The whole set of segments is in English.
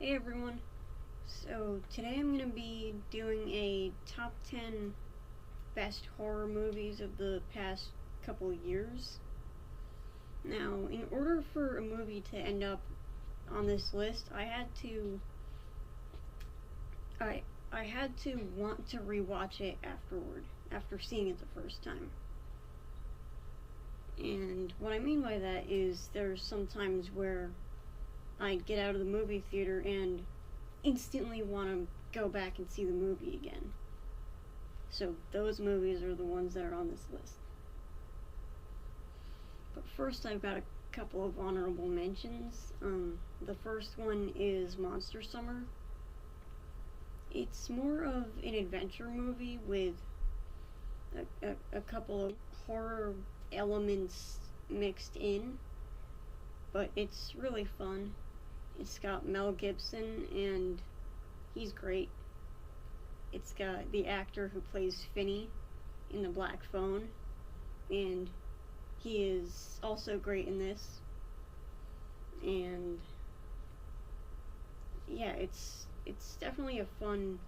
Hey everyone, so today I'm going to be doing a top 10 best horror movies of the past couple of years. Now, in order for a movie to end up on this list, I had to want to rewatch it after seeing it the first time. And what I mean by that is there's some times where I get out of the movie theater and instantly want to go back and see the movie again. So those movies are the ones that are on this list. But first I've got a couple of honorable mentions. The first one is Monster Summer. It's more of an adventure movie with a couple of horror elements mixed in, but it's really fun. It's got Mel Gibson, and he's great. It's got the actor who plays Finney in The Black Phone, and he is also great in this. And yeah, it's definitely a fun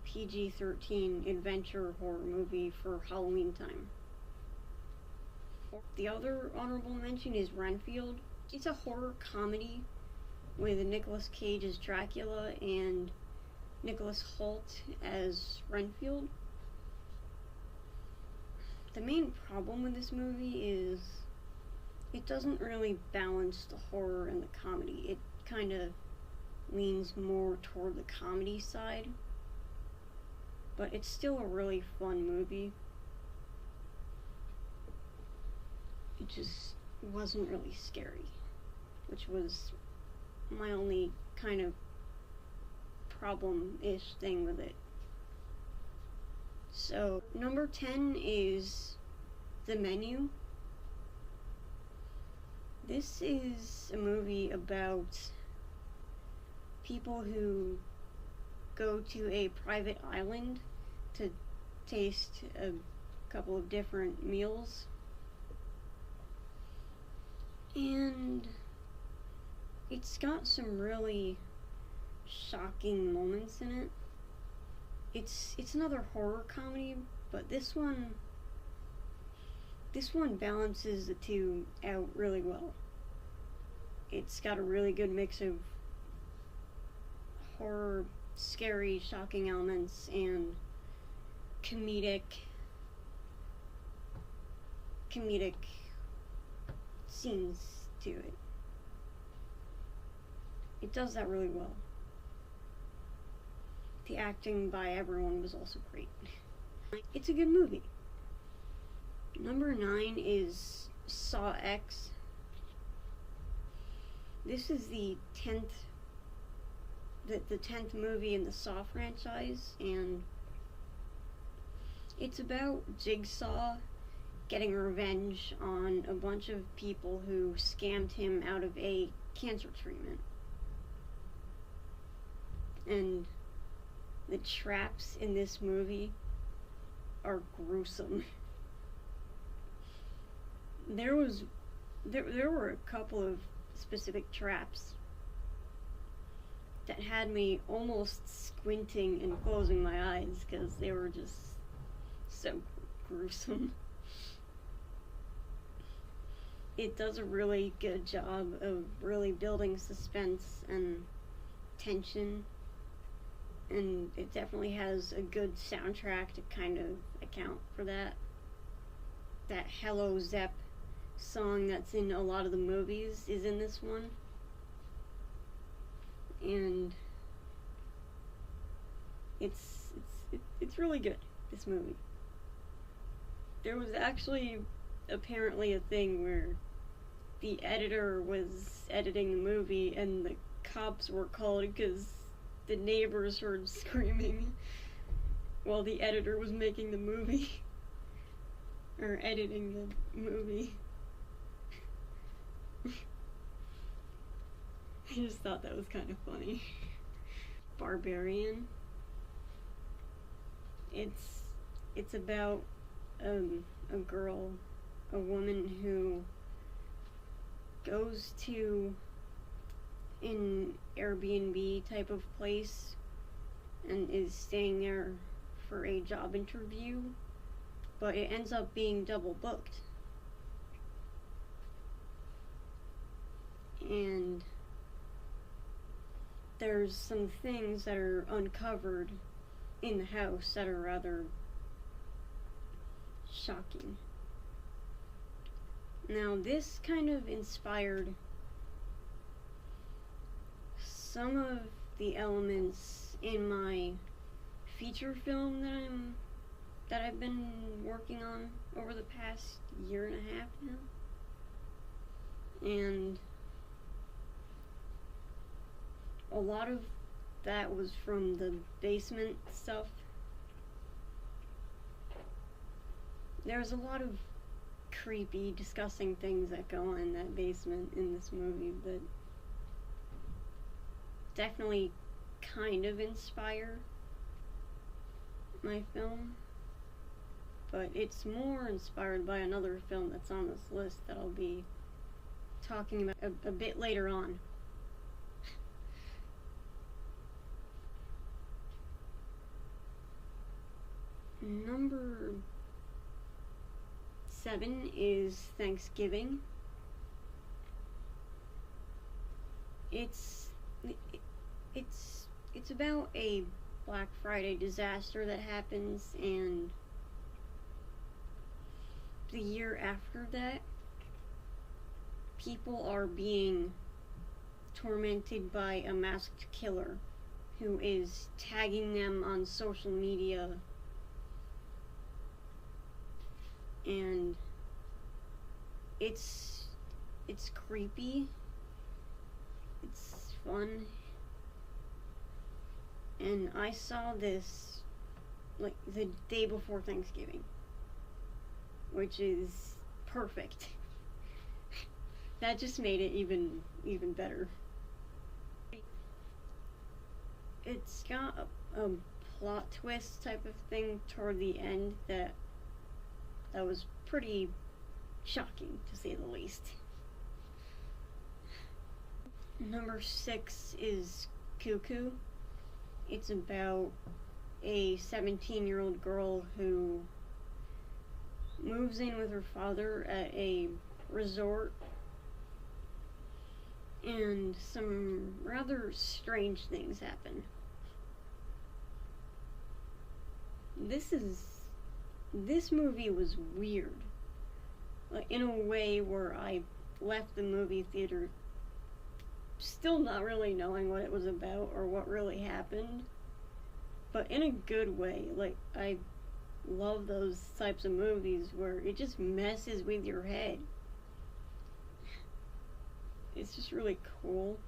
PG-13 adventure horror movie for Halloween time. The other honorable mention is Renfield. It's a horror comedy with Nicolas Cage as Dracula and Nicholas Hoult as Renfield. The main problem with this movie is it doesn't really balance the horror and the comedy. It kind of leans more toward the comedy side, but it's still a really fun movie. It just wasn't really scary, which was my only kind of problem-ish thing with it. So, number 10 is The Menu. This is a movie about people who go to a private island to taste a couple of different meals. And it's got some really shocking moments in it. It's another horror comedy, but this one balances the two out really well. It's got a really good mix of horror, scary, shocking elements and comedic scenes to it. It does that really well. The acting by everyone was also great. It's a good movie. Number 9 is Saw X. This is the 10th movie in the Saw franchise, and it's about Jigsaw getting revenge on a bunch of people who scammed him out of a cancer treatment. And the traps in this movie are gruesome. There were a couple of specific traps that had me almost squinting and closing my eyes because they were just so gruesome. It does a really good job of really building suspense and tension, and it definitely has a good soundtrack to kind of account for that. That Hello Zepp song that's in a lot of the movies is in this one. And it's really good, this movie. There was actually apparently a thing where the editor was editing the movie and the cops were called because the neighbors heard screaming while the editor was making the movie or editing the movie. I just thought that was kind of funny. Barbarian. It's about a woman who goes to an Airbnb type of place and is staying there for a job interview, but it ends up being double booked. And there's some things that are uncovered in the house that are rather shocking. Now, this kind of inspired some of the elements in my feature film that I've been working on over the past year and a half now. And a lot of that was from the basement stuff. There's a lot of creepy, disgusting things that go on in that basement in this movie that definitely kind of inspire my film, but it's more inspired by another film that's on this list that I'll be talking about a bit later on. Number 7 is Thanksgiving. It's about a Black Friday disaster that happens, and the year after that, people are being tormented by a masked killer who is tagging them on social media, and it's creepy, it's fun, and I saw this like the day before Thanksgiving, which is perfect. That just made it even better. It's got a plot twist type of thing toward the end that was pretty shocking, to say the least. Number 6 is Cuckoo. It's about a 17-year-old girl who moves in with her father at a resort, and some rather strange things happen. This movie was weird, like in a way where I left the movie theater still not really knowing what it was about or what really happened, but in a good way. Like, I love those types of movies where it just messes with your head. It's just really cool.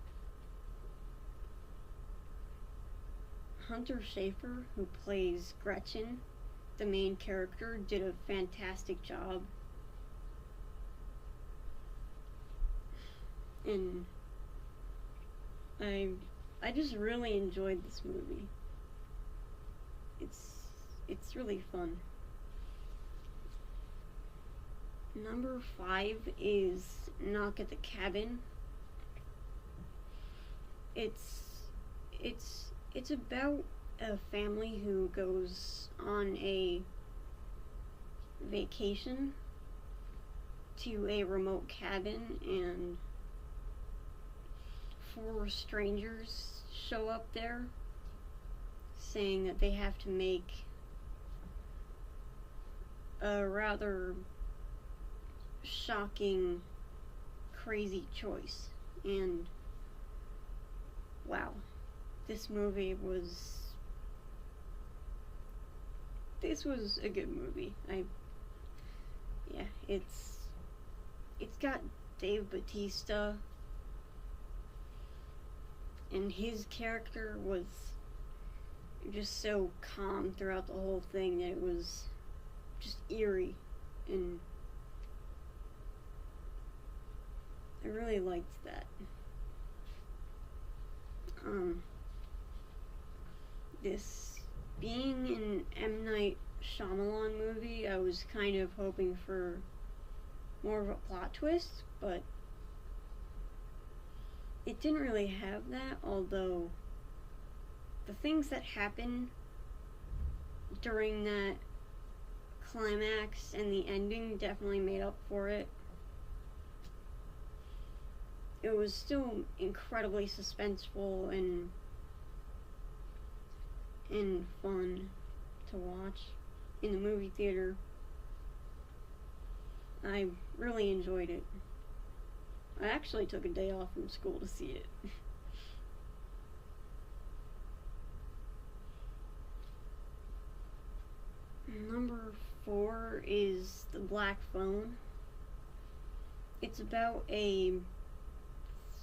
Hunter Schafer, who plays Gretchen, the main character, did a fantastic job. And I just really enjoyed this movie. It's really fun. Number 5 is Knock at the Cabin. It's about a family who goes on a vacation to a remote cabin, and 4 strangers show up there saying that they have to make a rather shocking, crazy choice. And wow, this was a good movie. It's got Dave Bautista, and his character was just so calm throughout the whole thing that it was just eerie, and I really liked that. This being an M. Night Shyamalan movie, I was kind of hoping for more of a plot twist, but it didn't really have that, although the things that happen during that climax and the ending definitely made up for it. It was still incredibly suspenseful and fun to watch in the movie theater. I really enjoyed it. I actually took a day off from school to see it. Number 4 is The Black Phone. It's about a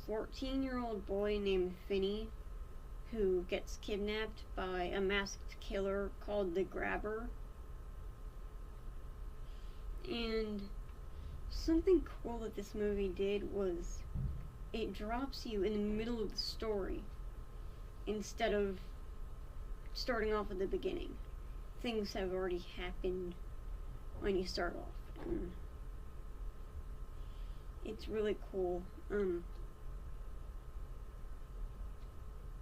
14-year-old boy named Finney who gets kidnapped by a masked killer called the Grabber. And something cool that this movie did was it drops you in the middle of the story instead of starting off at the beginning. Things have already happened when you start off. And it's really cool.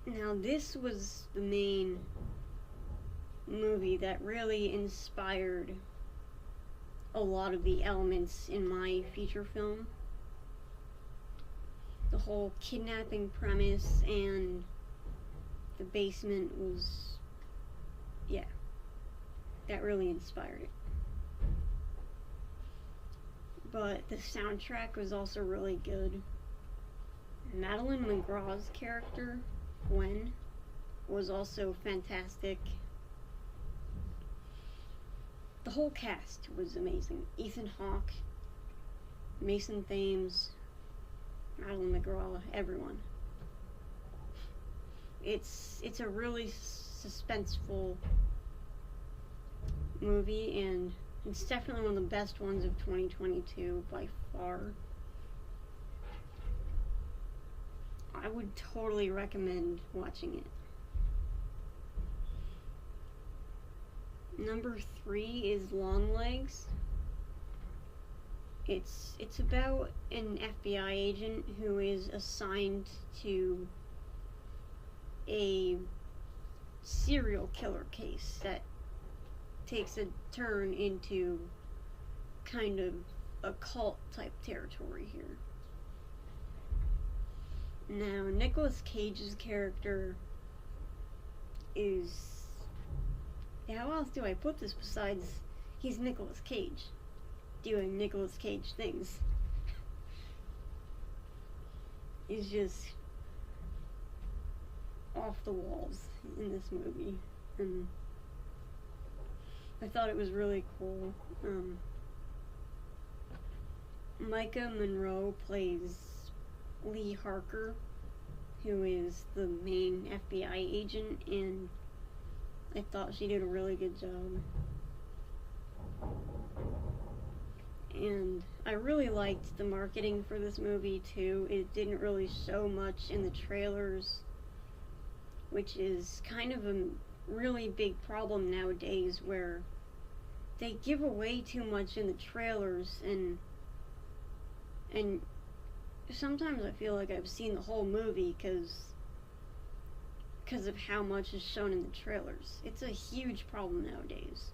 Now this was the main movie that really inspired a lot of the elements in my feature film. The whole kidnapping premise and the basement was, yeah, that really inspired it. But the soundtrack was also really good. Madeline McGraw's character, Gwen, was also fantastic. The whole cast was amazing. Ethan Hawke, Mason Thames, Madeline McGraw, everyone. It's a really suspenseful movie, and it's definitely one of the best ones of 2022 by far. I would totally recommend watching it. Number 3 is Longlegs. It's about an FBI agent who is assigned to a serial killer case that takes a turn into kind of occult type territory here. Now, Nicolas Cage's character is... how else do I put this besides he's Nicolas Cage doing Nicolas Cage things? He's just off the walls in this movie, and I thought it was really cool. Micah Monroe plays Lee Harker, who is the main FBI agent, and I thought she did a really good job. And I really liked the marketing for this movie too. It didn't really show much in the trailers, which is kind of a really big problem nowadays, where they give away too much in the trailers, and sometimes I feel like I've seen the whole movie because of how much is shown in the trailers. It's a huge problem nowadays,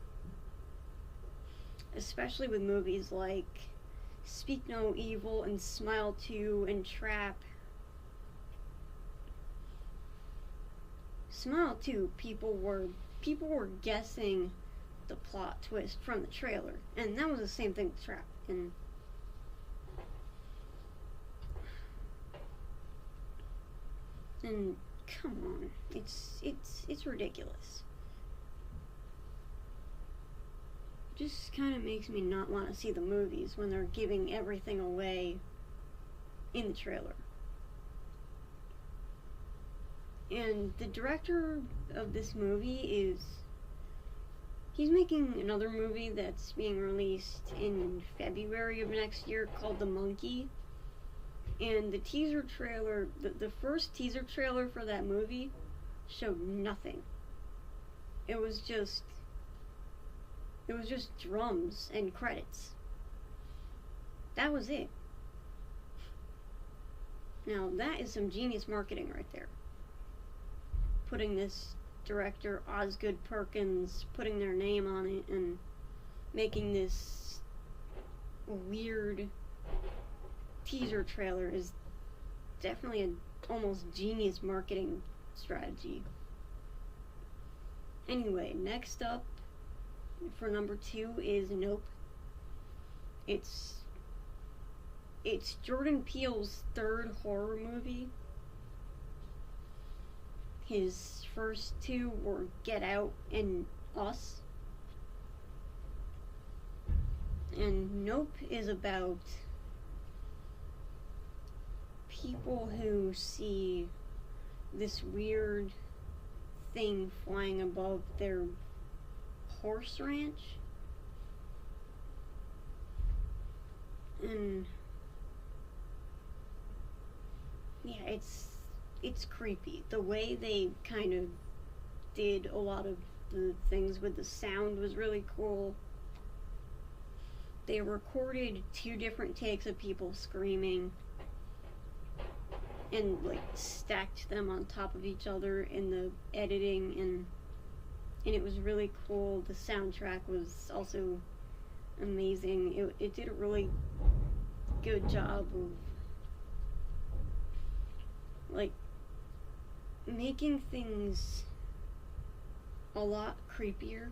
especially with movies like Speak No Evil and Smile 2 and Trap. Smile 2, people were guessing the plot twist from the trailer, and that was the same thing with Trap. And come on, it's ridiculous. Just kind of makes me not want to see the movies when they're giving everything away in the trailer. And the director of this movie he's making another movie that's being released in February of next year called The Monkey. And the teaser trailer, the first teaser trailer for that movie showed nothing. It was just drums and credits. That was it. Now that is some genius marketing right there. Putting this director, Osgood Perkins, putting their name on it and making this weird teaser trailer is definitely an almost genius marketing strategy. Anyway, next up for number 2 is Nope. It's Jordan Peele's third horror movie. His first 2 were Get Out and Us. And Nope is about people who see this weird thing flying above their horse ranch. And yeah, it's creepy. The way they kind of did a lot of the things with the sound was really cool. They recorded 2 different takes of people screaming and like stacked them on top of each other in the editing, and it was really cool. The soundtrack was also amazing. It did a really good job of like making things a lot creepier.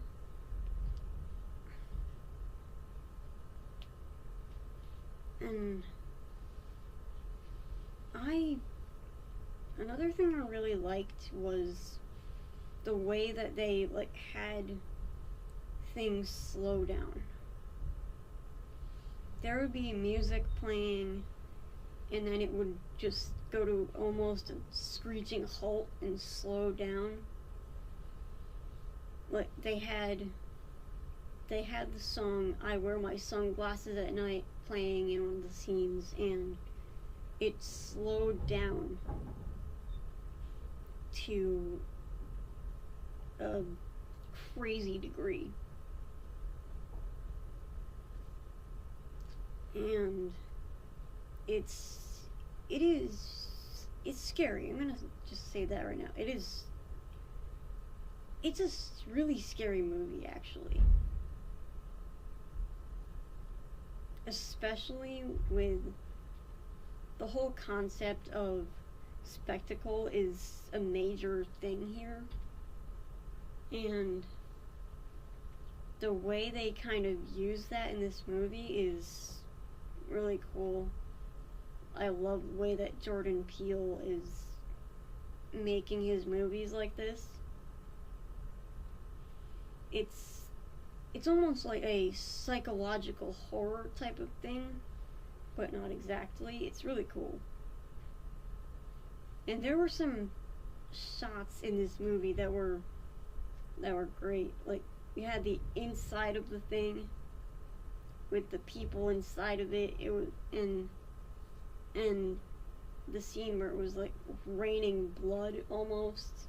And another thing I really liked was the way that they like had things slow down. There would be music playing and then it would just go to almost a screeching halt and slow down. Like they had the song I Wear My Sunglasses at Night playing in one of the scenes, and it slowed down to a crazy degree. And it's scary. I'm gonna just say that right now. It's a really scary movie, actually. Especially with the whole concept of spectacle is a major thing here. And the way they kind of use that in this movie is really cool. I love the way that Jordan Peele is making his movies like this. It's almost like a psychological horror type of thing, but not exactly. It's really cool. And there were some shots in this movie that were great. Like, you had the inside of the thing with the people inside of it. It was and the scene where it was like raining blood almost.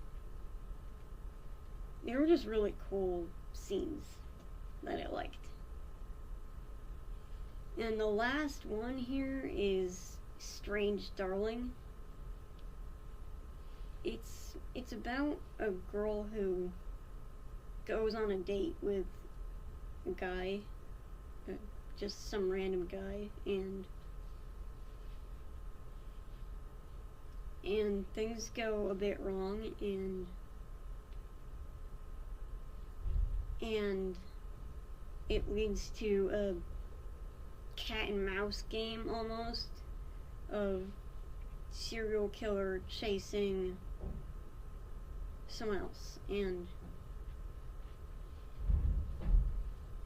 They were just really cool scenes that I liked. And the last one here is Strange Darling. It's about a girl who goes on a date with a guy, just some random guy, and things go a bit wrong, and it leads to a cat and mouse game almost of serial killer chasing someone else. And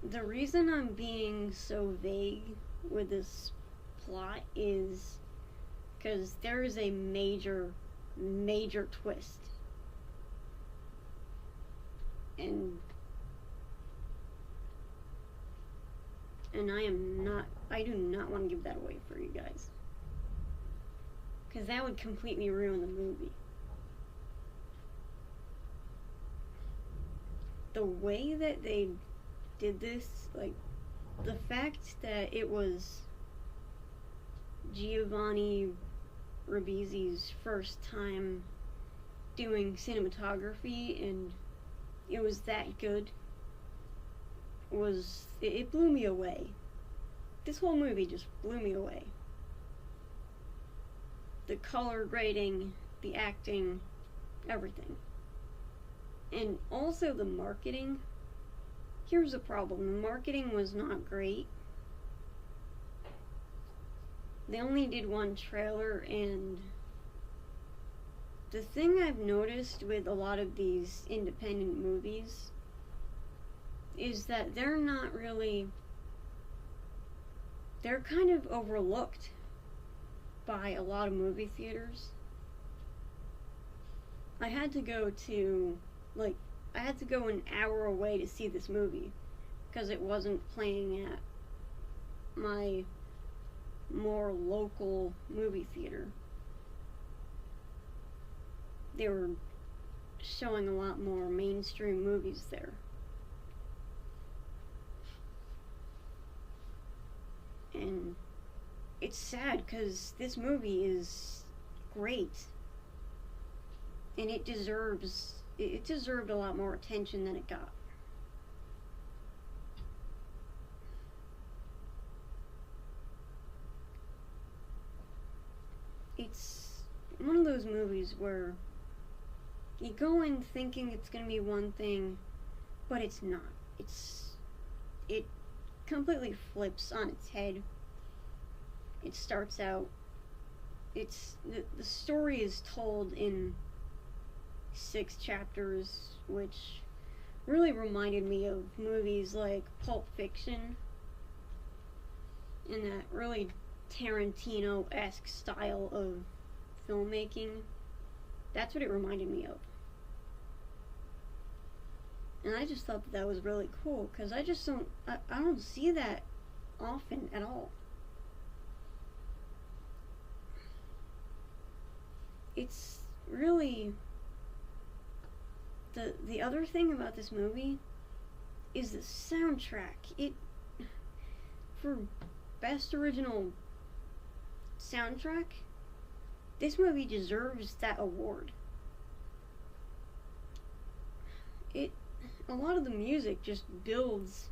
the reason I'm being so vague with this plot is because there is a major twist, and I do not want to give that away for you guys, because that would completely ruin the movie. The way that they did this, like, the fact that it was Giovanni Ribisi's first time doing cinematography, and it was that good. It blew me away. This whole movie just blew me away. The color grading, the acting, everything. And also the marketing. Here's the problem. The marketing was not great. They only did one trailer, and the thing I've noticed with a lot of these independent movies is that they're kind of overlooked by a lot of movie theaters. I had to go an hour away to see this movie because it wasn't playing at my more local movie theater. They were showing a lot more mainstream movies there. And it's sad because this movie is great, and it deserved a lot more attention than it got. It's one of those movies where you go in thinking it's going to be one thing, but it's not. It completely flips on its head. It starts out, the story is told in 6 chapters, which really reminded me of movies like Pulp Fiction, in that really Tarantino-esque style of filmmaking. That's what it reminded me of. And I just thought that was really cool, because I don't see that often at all. It's really, the other thing about this movie is the soundtrack. For best original soundtrack, this movie deserves that award. A lot of the music just builds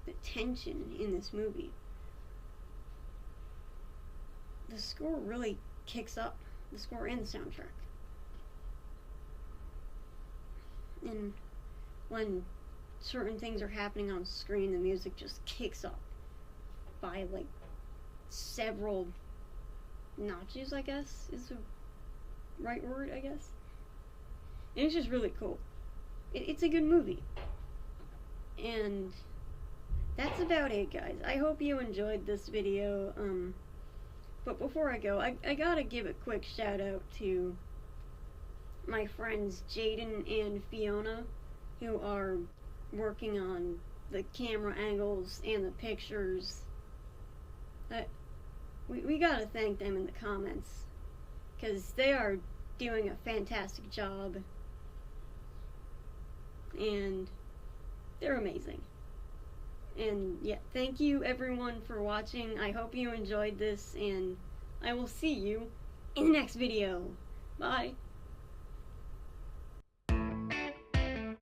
the tension in this movie. The score really kicks up. The score and the soundtrack. And when certain things are happening on screen, the music just kicks up by like several notches, I guess is the right word, I guess. And it's just really cool. It's a good movie. And that's about it, guys. I hope you enjoyed this video. But before I go, I gotta give a quick shout out to my friends Jaden and Fiona, who are working on the camera angles and the pictures. We gotta thank them in the comments, because they are doing a fantastic job, and they're amazing. And yeah, thank you everyone for watching. I hope you enjoyed this, and I will see you in the next video. Bye.